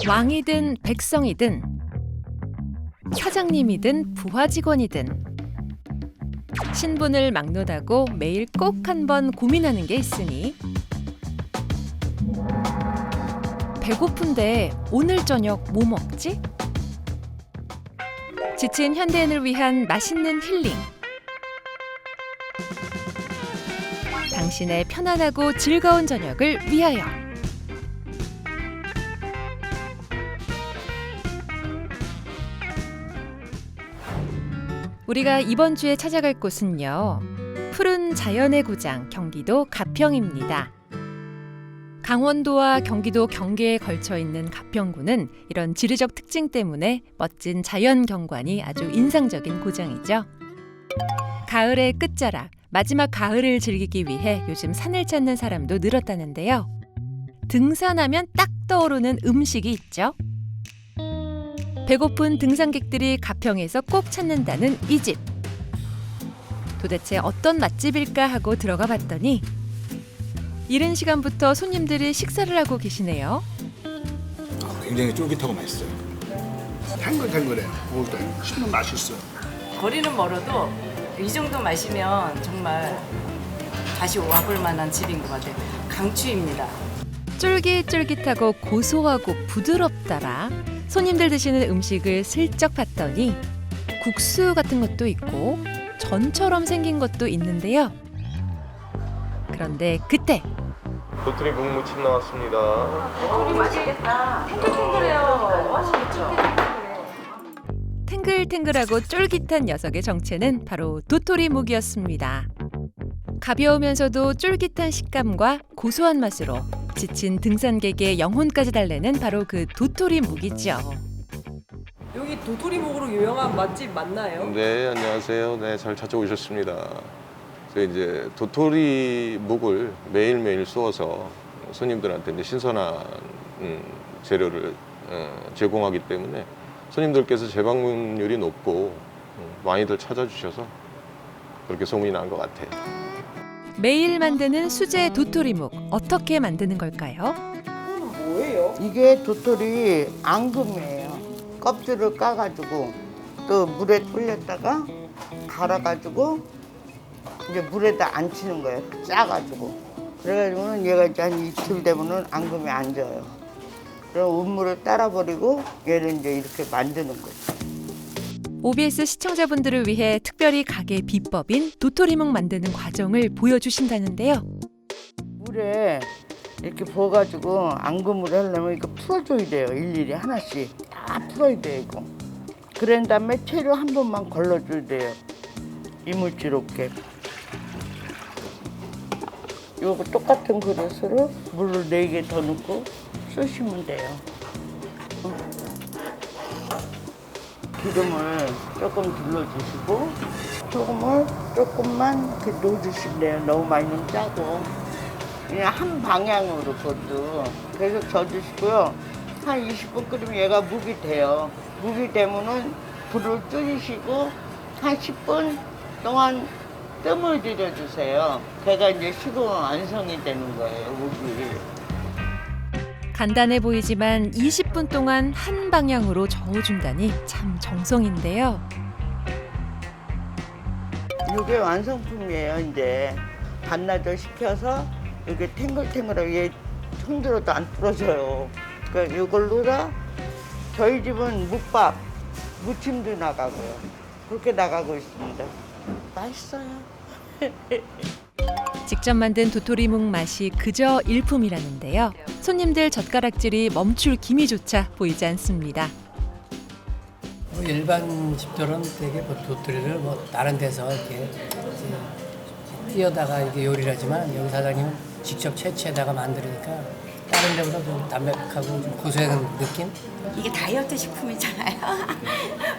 왕이든 백성이든 사장님이든 부하 직원이든 신분을 막론하고 매일 꼭 한 번 고민하는 게 있으니 배고픈데 오늘 저녁 뭐 먹지? 지친 현대인을 위한 맛있는 힐링. 당신의 편안하고 즐거운 저녁을 위하여. 우리가 이번 주에 찾아갈 곳은요. 푸른 자연의 고장 경기도 가평입니다. 강원도와 경기도 경계에 걸쳐 있는 가평군은 이런 지리적 특징 때문에 멋진 자연 경관이 아주 인상적인 고장이죠. 가을의 끝자락, 마지막 가을을 즐기기 위해 요즘 산을 찾는 사람도 늘었다는데요. 등산하면 딱 떠오르는 음식이 있죠. 배고픈 등산객들이 가평에서 꼭 찾는다는 이 집. 도대체 어떤 맛집일까 하고 들어가 봤더니 이른 시간부터 손님들이 식사를 하고 계시네요. 굉장히 쫄깃하고 맛있어요. 탱글탱글해요. 먹을 때 씹는 맛이 있어요. 거리는 멀어도 이 정도 마시면 정말 다시 와볼 만한 집인 것 같아요. 강추입니다. 쫄깃쫄깃하고 고소하고 부드럽다라 손님들 드시는 음식을 슬쩍 봤더니 국수 같은 것도 있고 전처럼 생긴 것도 있는데요. 그런데 그때 도토리 묵무침 나왔습니다. 우리 맛있겠다. 탱글탱글해요. 맛있겠죠? 탱글탱글하고 쫄깃한 녀석의 정체는 바로 도토리묵이었습니다. 가벼우면서도 쫄깃한 식감과 고소한 맛으로 지친 등산객의 영혼까지 달래는 바로 그 도토리묵이죠. 여기 도토리묵으로 유명한 맛집 맞나요? 네, 안녕하세요. 네, 잘 찾아오셨습니다. 저희 이제 도토리 묵을 매일매일 쏘아서 손님들한테 이제 신선한 재료를 제공하기 때문에 손님들께서 재방문율이 높고 많이들 찾아주셔서 그렇게 소문이 난 것 같아요. 매일 만드는 수제 도토리묵 어떻게 만드는 걸까요? 뭐예요? 이게 도토리 앙금이에요. 껍질을 까가지고 또 물에 불렸다가 갈아가지고 이제 물에다 안 치는 거예요. 짜가지고. 그래가지고는 얘가 이제 한 이틀 되면은 앙금이 안 져요. 그럼 우물을 따라버리고 얘를 이제 이렇게 만드는 거죠. OBS 시청자분들을 위해 특별히 가게 비법인 도토리묵 만드는 과정을 보여주신다는데요. 물에 이렇게 부어가지고 앙금을 하려면 이거 풀어줘야 돼요. 일일이 하나씩 다 풀어야 돼요. 이거. 그런 다음에 채로 한 번만 걸러줘야 돼요. 이물질 없게. 요거 똑같은 그릇으로 물을 4개 더 넣고 쑤시면 돼요. 기름을 조금 둘러주시고 소금을 조금만 이렇게 넣어주시면 돼요. 너무 많이 넣으면 짜고. 그냥 한 방향으로 그것도 계속 져주시고요. 한 20분 끓이면 얘가 묵이 돼요. 묵이 되면은 불을 줄이시고 한 10분 동안 뜸을 들여주세요. 걔가 이제 식으면 완성이 되는 거예요, 묵이. 간단해 보이지만 20분 동안 한 방향으로 저어준다니 참 정성인데요. 이게 완성품이에요. 이제 반나절 식혀서 이게 탱글탱글하게 얘 손들어도 안 부러져요. 그러니까 이걸로다 저희 집은 묵밥, 무침도 나가고요. 그렇게 나가고 있습니다. 맛있어요. 직접 만든 도토리묵 맛이 그저 일품이라는데요. 손님들 젓가락질이 멈출 기미조차 보이지 않습니다. 일반 집들은 되게 뭐 도토리를 뭐 다른 데서 이렇게 이제 띄어다가 이게 요리를 하지만 여기 사장님은 직접 채취에다가 만드니까 다른 데보다 좀 담백하고 좀 고소한 느낌? 이게 다이어트 식품이잖아요.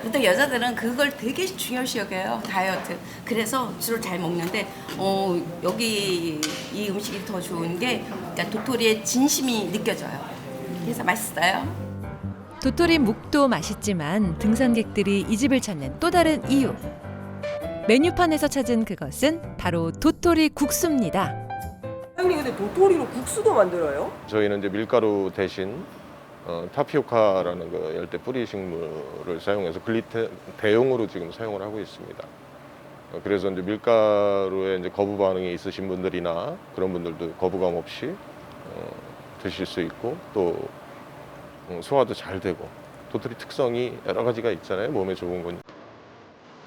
보통 여자들은 그걸 되게 중요시 여겨요. 다이어트. 그래서 주로 잘 먹는데 여기 이 음식이 더 좋은 게 그러니까 도토리의 진심이 느껴져요. 그래서 맛있어요. 도토리 묵도 맛있지만 등산객들이 이 집을 찾는 또 다른 이유. 메뉴판에서 찾은 그것은 바로 도토리 국수입니다. 사장님 근데 도토리로 국수도 만들어요? 저희는 이제 밀가루 대신 타피오카라는 그 열대 뿌리 식물을 사용해서 글리텐 대용으로 지금 사용을 하고 있습니다. 그래서 이제 밀가루에 이제 거부 반응이 있으신 분들이나 그런 분들도 거부감 없이 드실 수 있고 또 소화도 잘 되고 도토리 특성이 여러 가지가 있잖아요. 몸에 좋은 건.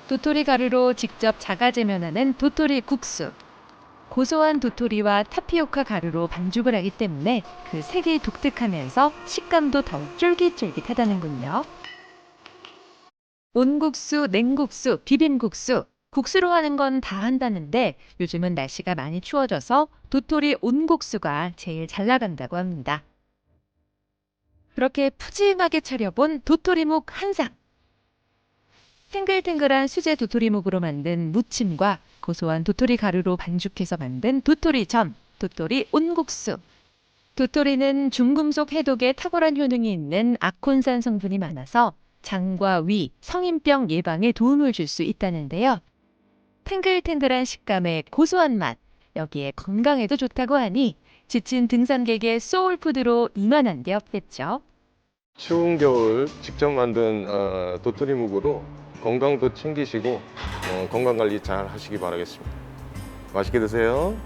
도토리 가루로 직접 자가 제면하는 도토리 국수. 고소한 도토리와 타피오카 가루로 반죽을 하기 때문에 그 색이 독특하면서 식감도 더욱 쫄깃쫄깃하다는군요. 온국수, 냉국수, 비빔국수, 국수로 하는 건 다 한다는데 요즘은 날씨가 많이 추워져서 도토리 온국수가 제일 잘 나간다고 합니다. 그렇게 푸짐하게 차려본 도토리묵 한 상. 탱글탱글한 수제 도토리묵으로 만든 무침과 고소한 도토리 가루로 반죽해서 만든 도토리전, 도토리 온국수. 도토리는 중금속 해독에 탁월한 효능이 있는 아콘산 성분이 많아서 장과 위, 성인병 예방에 도움을 줄 수 있다는데요. 탱글탱글한 식감에 고소한 맛, 여기에 건강에도 좋다고 하니 지친 등산객의 소울푸드로 이만한 게 없겠죠. 추운 겨울 직접 만든 도토리묵으로 건강도 챙기시고 건강관리 잘 하시기 바라겠습니다. 맛있게 드세요.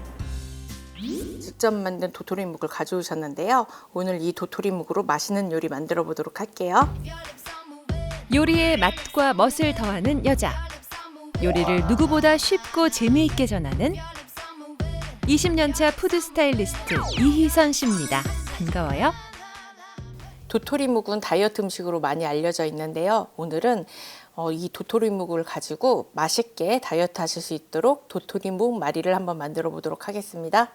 직접 만든 도토리묵을 가져오셨는데요. 오늘 이 도토리묵으로 맛있는 요리 만들어 보도록 할게요. 요리의 맛과 멋을 더하는 여자. 요리를 누구보다 쉽고 재미있게 전하는 20년차 푸드 스타일리스트 이희선 씨입니다. 반가워요. 도토리묵은 다이어트 음식으로 많이 알려져 있는데요. 오늘은 이 도토리묵을 가지고 맛있게 다이어트 하실 수 있도록 도토리묵 마리를 한번 만들어 보도록 하겠습니다.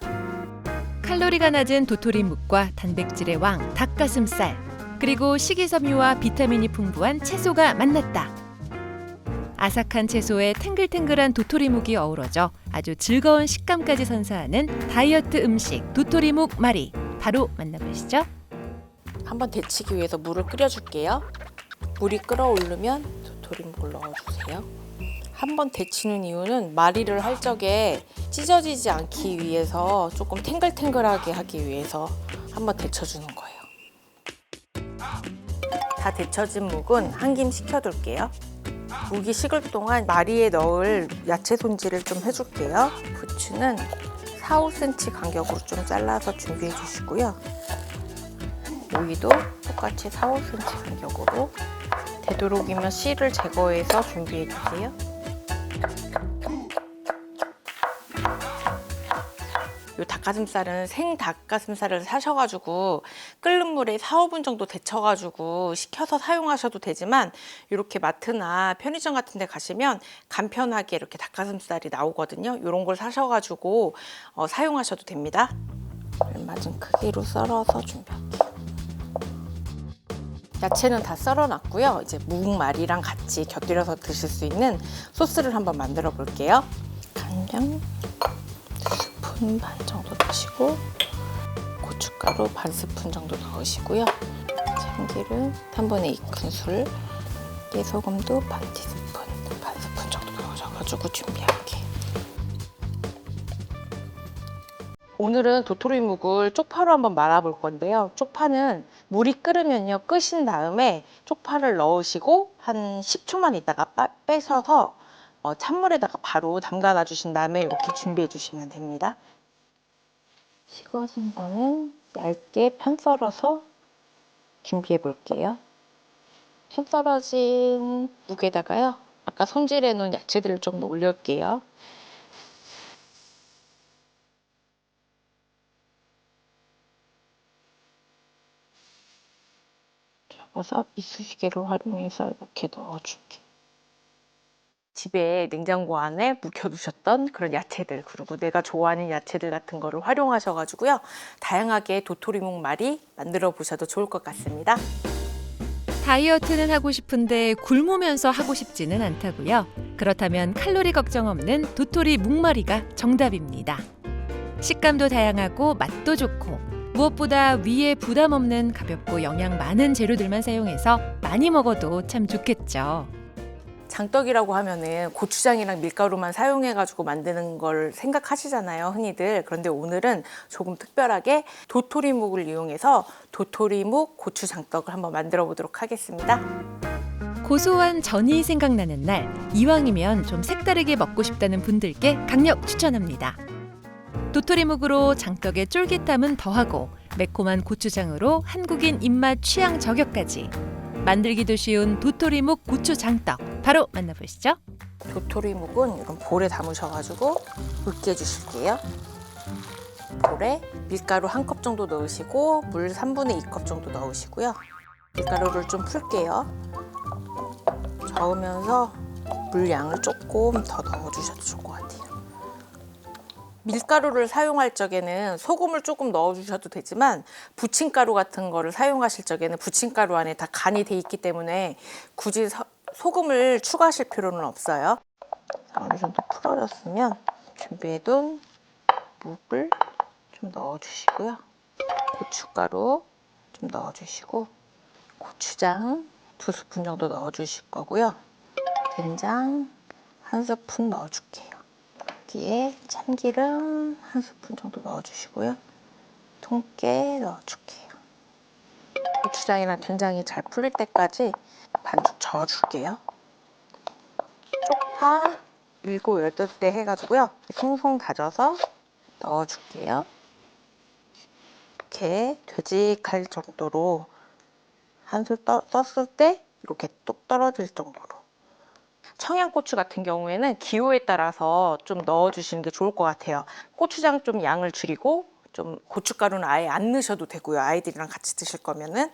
칼로리가 낮은 도토리묵과 단백질의 왕 닭가슴살, 그리고 식이섬유와 비타민이 풍부한 채소가 만났다. 아삭한 채소에 탱글탱글한 도토리묵이 어우러져 아주 즐거운 식감까지 선사하는 다이어트 음식 도토리묵 마리. 바로 만나보시죠. 한번 데치기 위해서 물을 끓여줄게요. 물이 끓어오르면 도토리묵을 넣어주세요. 한번 데치는 이유는 마리를 할 적에 찢어지지 않기 위해서 조금 탱글탱글하게 하기 위해서 한번 데쳐주는 거예요. 다 데쳐진 묵은 한 김 식혀둘게요. 묵이 식을 동안 마리에 넣을 야채 손질을 좀 해줄게요. 부추는 4, 5cm 간격으로 좀 잘라서 준비해 주시고요. 오이도 똑같이 4, 5cm 간격으로 되도록이면 씨를 제거해서 준비해 주세요. 이 닭가슴살은 생 닭가슴살을 사셔가지고 끓는 물에 4, 5분 정도 데쳐가지고 식혀서 사용하셔도 되지만 이렇게 마트나 편의점 같은 데 가시면 간편하게 이렇게 닭가슴살이 나오거든요. 이런 걸 사셔가지고 사용하셔도 됩니다. 알맞은 크기로 썰어서 준비할게요. 야채는 다 썰어놨고요. 이제 묵말이랑 같이 곁들여서 드실 수 있는 소스를 한번 만들어 볼게요. 간장 2스푼 반 정도 넣으시고 고춧가루 반 스푼 정도 넣으시고요. 참기름 3분의 2큰술, 깨소금도 반 티스푼, 반 스푼 정도 넣으셔가지고 준비할게요. 오늘은 도토리묵을 쪽파로 한번 말아볼 건데요. 쪽파는 물이 끓으면요 끄신 다음에 쪽파를 넣으시고 한 10초만 있다가 빼셔서 찬물에다가 바로 담가 놔주신 다음에 이렇게 준비해 주시면 됩니다. 식어진 거는 얇게 편 썰어서 준비해 볼게요. 편 썰어진 묵에다가요 아까 손질해 놓은 야채들을 좀 올릴게요. 접어서 이쑤시개를 활용해서 이렇게 넣어줄게요. 집에 냉장고 안에 묵혀두셨던 그런 야채들, 그리고 내가 좋아하는 야채들 같은 거를 활용하셔가지고요 다양하게 도토리묵 말이 만들어 보셔도 좋을 것 같습니다. 다이어트는 하고 싶은데 굶으면서 하고 싶지는 않다고요? 그렇다면 칼로리 걱정 없는 도토리 묵마리가 정답입니다. 식감도 다양하고 맛도 좋고 무엇보다 위에 부담 없는 가볍고 영양 많은 재료들만 사용해서 많이 먹어도 참 좋겠죠. 장떡이라고 하면은 고추장이랑 밀가루만 사용해가지고 만드는 걸 생각하시잖아요, 흔히들. 그런데 오늘은 조금 특별하게 도토리묵을 이용해서 도토리묵 고추장떡을 한번 만들어 보도록 하겠습니다. 고소한 전이 생각나는 날, 이왕이면 좀 색다르게 먹고 싶다는 분들께 강력 추천합니다. 도토리묵으로 장떡의 쫄깃함은 더하고 매콤한 고추장으로 한국인 입맛 취향 저격까지. 만들기도 쉬운 도토리묵 고추장떡 바로 만나보시죠. 도토리묵은 이런 볼에 담으셔가지고 으깨주실게요. 볼에 밀가루 1컵 정도 넣으시고 물 3분의 2컵 정도 넣으시고요. 밀가루를 좀 풀게요. 저으면서 물 양을 조금 더 넣어주셔도 좋을 것 같아요. 밀가루를 사용할 적에는 소금을 조금 넣어주셔도 되지만 부침가루 같은 거를 사용하실 적에는 부침가루 안에 다 간이 돼 있기 때문에 굳이 소금을 추가하실 필요는 없어요. 어느 정도 풀어졌으면 준비해둔 묵을 좀 넣어주시고요. 고춧가루 좀 넣어주시고 고추장 2스푼 정도 넣어주실 거고요. 된장 1스푼 넣어줄게요. 여기에 참기름 1스푼 정도 넣어주시고요. 통깨 넣어줄게요. 고추장이랑 된장이 잘 풀릴 때까지 반죽 저어줄게요. 쪽파 7, 8대 해가지고요. 송송 다져서 넣어줄게요. 이렇게 되직할 정도로 한 술 썼을 때 이렇게 똑 떨어질 정도로. 청양고추 같은 경우에는 기호에 따라서 좀 넣어주시는 게 좋을 것 같아요. 고추장 좀 양을 줄이고 좀 고춧가루는 아예 안 넣으셔도 되고요. 아이들이랑 같이 드실 거면은.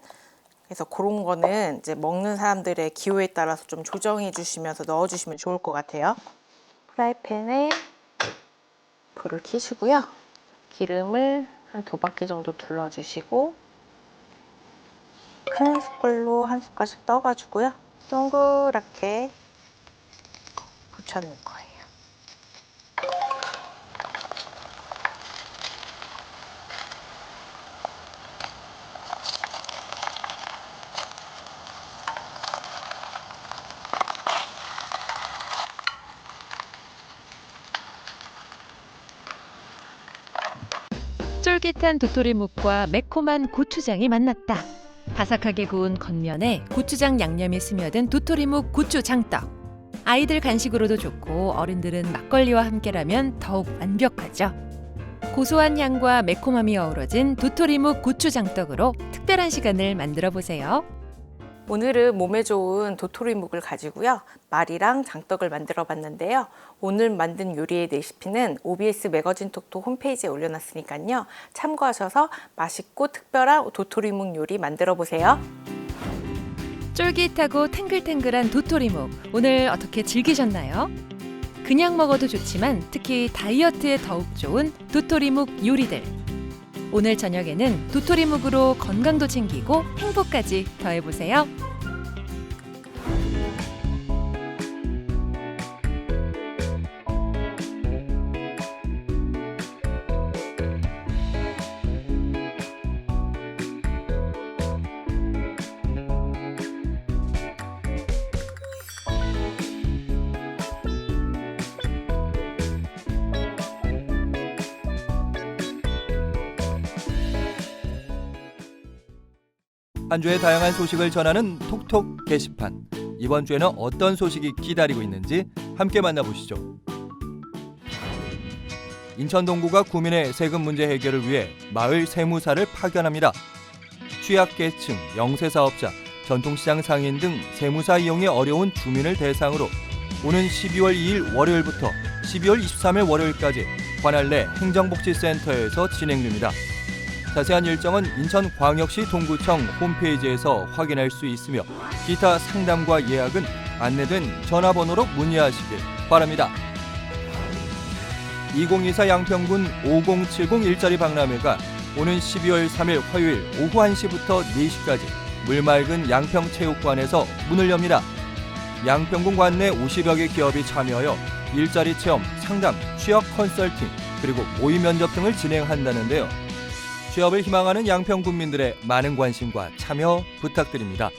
그래서 그런 거는 이제 먹는 사람들의 기호에 따라서 좀 조정해 주시면서 넣어주시면 좋을 것 같아요. 프라이팬에 불을 켜시고요. 기름을 한 2바퀴 정도 둘러주시고 큰 숟갈로 한 숟갈씩 떠가지고요. 동그랗게 붙여놓을 거예요. 쫄깃한 도토리묵과 매콤한 고추장이 만났다. 바삭하게 구운 겉면에 고추장 양념이 스며든 도토리묵 고추장떡. 아이들 간식으로도 좋고 어른들은 막걸리와 함께라면 더욱 완벽하죠. 고소한 향과 매콤함이 어우러진 도토리묵 고추장떡으로 특별한 시간을 만들어 보세요. 오늘은 몸에 좋은 도토리묵을 가지고요. 말이랑 장떡을 만들어 봤는데요. 오늘 만든 요리의 레시피는 OBS 매거진 톡톡 홈페이지에 올려놨으니까요. 참고하셔서 맛있고 특별한 도토리묵 요리 만들어 보세요. 쫄깃하고 탱글탱글한 도토리묵, 오늘 어떻게 즐기셨나요? 그냥 먹어도 좋지만 특히 다이어트에 더욱 좋은 도토리묵 요리들. 오늘 저녁에는 도토리묵으로 건강도 챙기고 행복까지 더해보세요. 한 주의 다양한 소식을 전하는 톡톡 게시판. 이번 주에는 어떤 소식이 기다리고 있는지 함께 만나보시죠. 인천 동구가 구민의 세금 문제 해결을 위해 마을 세무사를 파견합니다. 취약계층, 영세사업자, 전통시장 상인 등 세무사 이용이 어려운 주민을 대상으로 오는 12월 2일 월요일부터 12월 23일 월요일까지 관할내 행정복지센터에서 진행됩니다. 자세한 일정은 인천광역시 동구청 홈페이지에서 확인할 수 있으며 기타 상담과 예약은 안내된 전화번호로 문의하시길 바랍니다. 2024 양평군 5070 일자리 박람회가 오는 12월 3일 화요일 오후 1시부터 4시까지 물맑은 양평체육관에서 문을 엽니다. 양평군 관내 50여 개 기업이 참여하여 일자리 체험, 상담, 취업 컨설팅, 그리고 모의 면접 등을 진행한다는데요. 취업을 희망하는 양평 군민들의 많은 관심과 참여 부탁드립니다.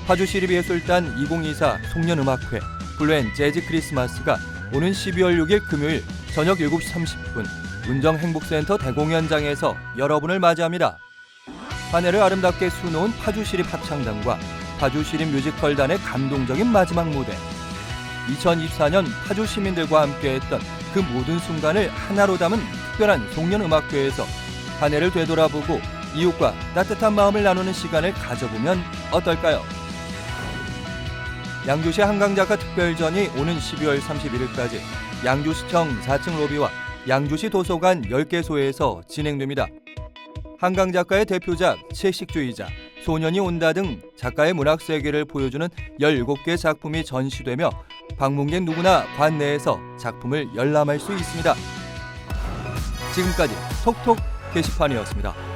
파주시립예술단 2024 송년음악회 블루앤 재즈 크리스마스가 오는 12월 6일 금요일 저녁 7시 30분 운정행복센터 대공연장에서 여러분을 맞이합니다. 한 해를 아름답게 수놓은 파주시립 합창단과 파주시립 뮤지컬단의 감동적인 마지막 무대. 2024년 파주 시민들과 함께했던 그 모든 순간을 하나로 담은 특별한 송년음악회에서 한 해를 되돌아보고 이웃과 따뜻한 마음을 나누는 시간을 가져보면 어떨까요? 양주시 한강작가 특별전이 오는 12월 31일까지 양주시청 4층 로비와 양주시 도서관 10개소에서 진행됩니다. 한강 작가의 대표작 채식주의자, 소년이 온다 등 작가의 문학 세계를 보여주는 17개 작품이 전시되며 방문객 누구나 관내에서 작품을 열람할 수 있습니다. 지금까지 톡톡 게시판이었습니다.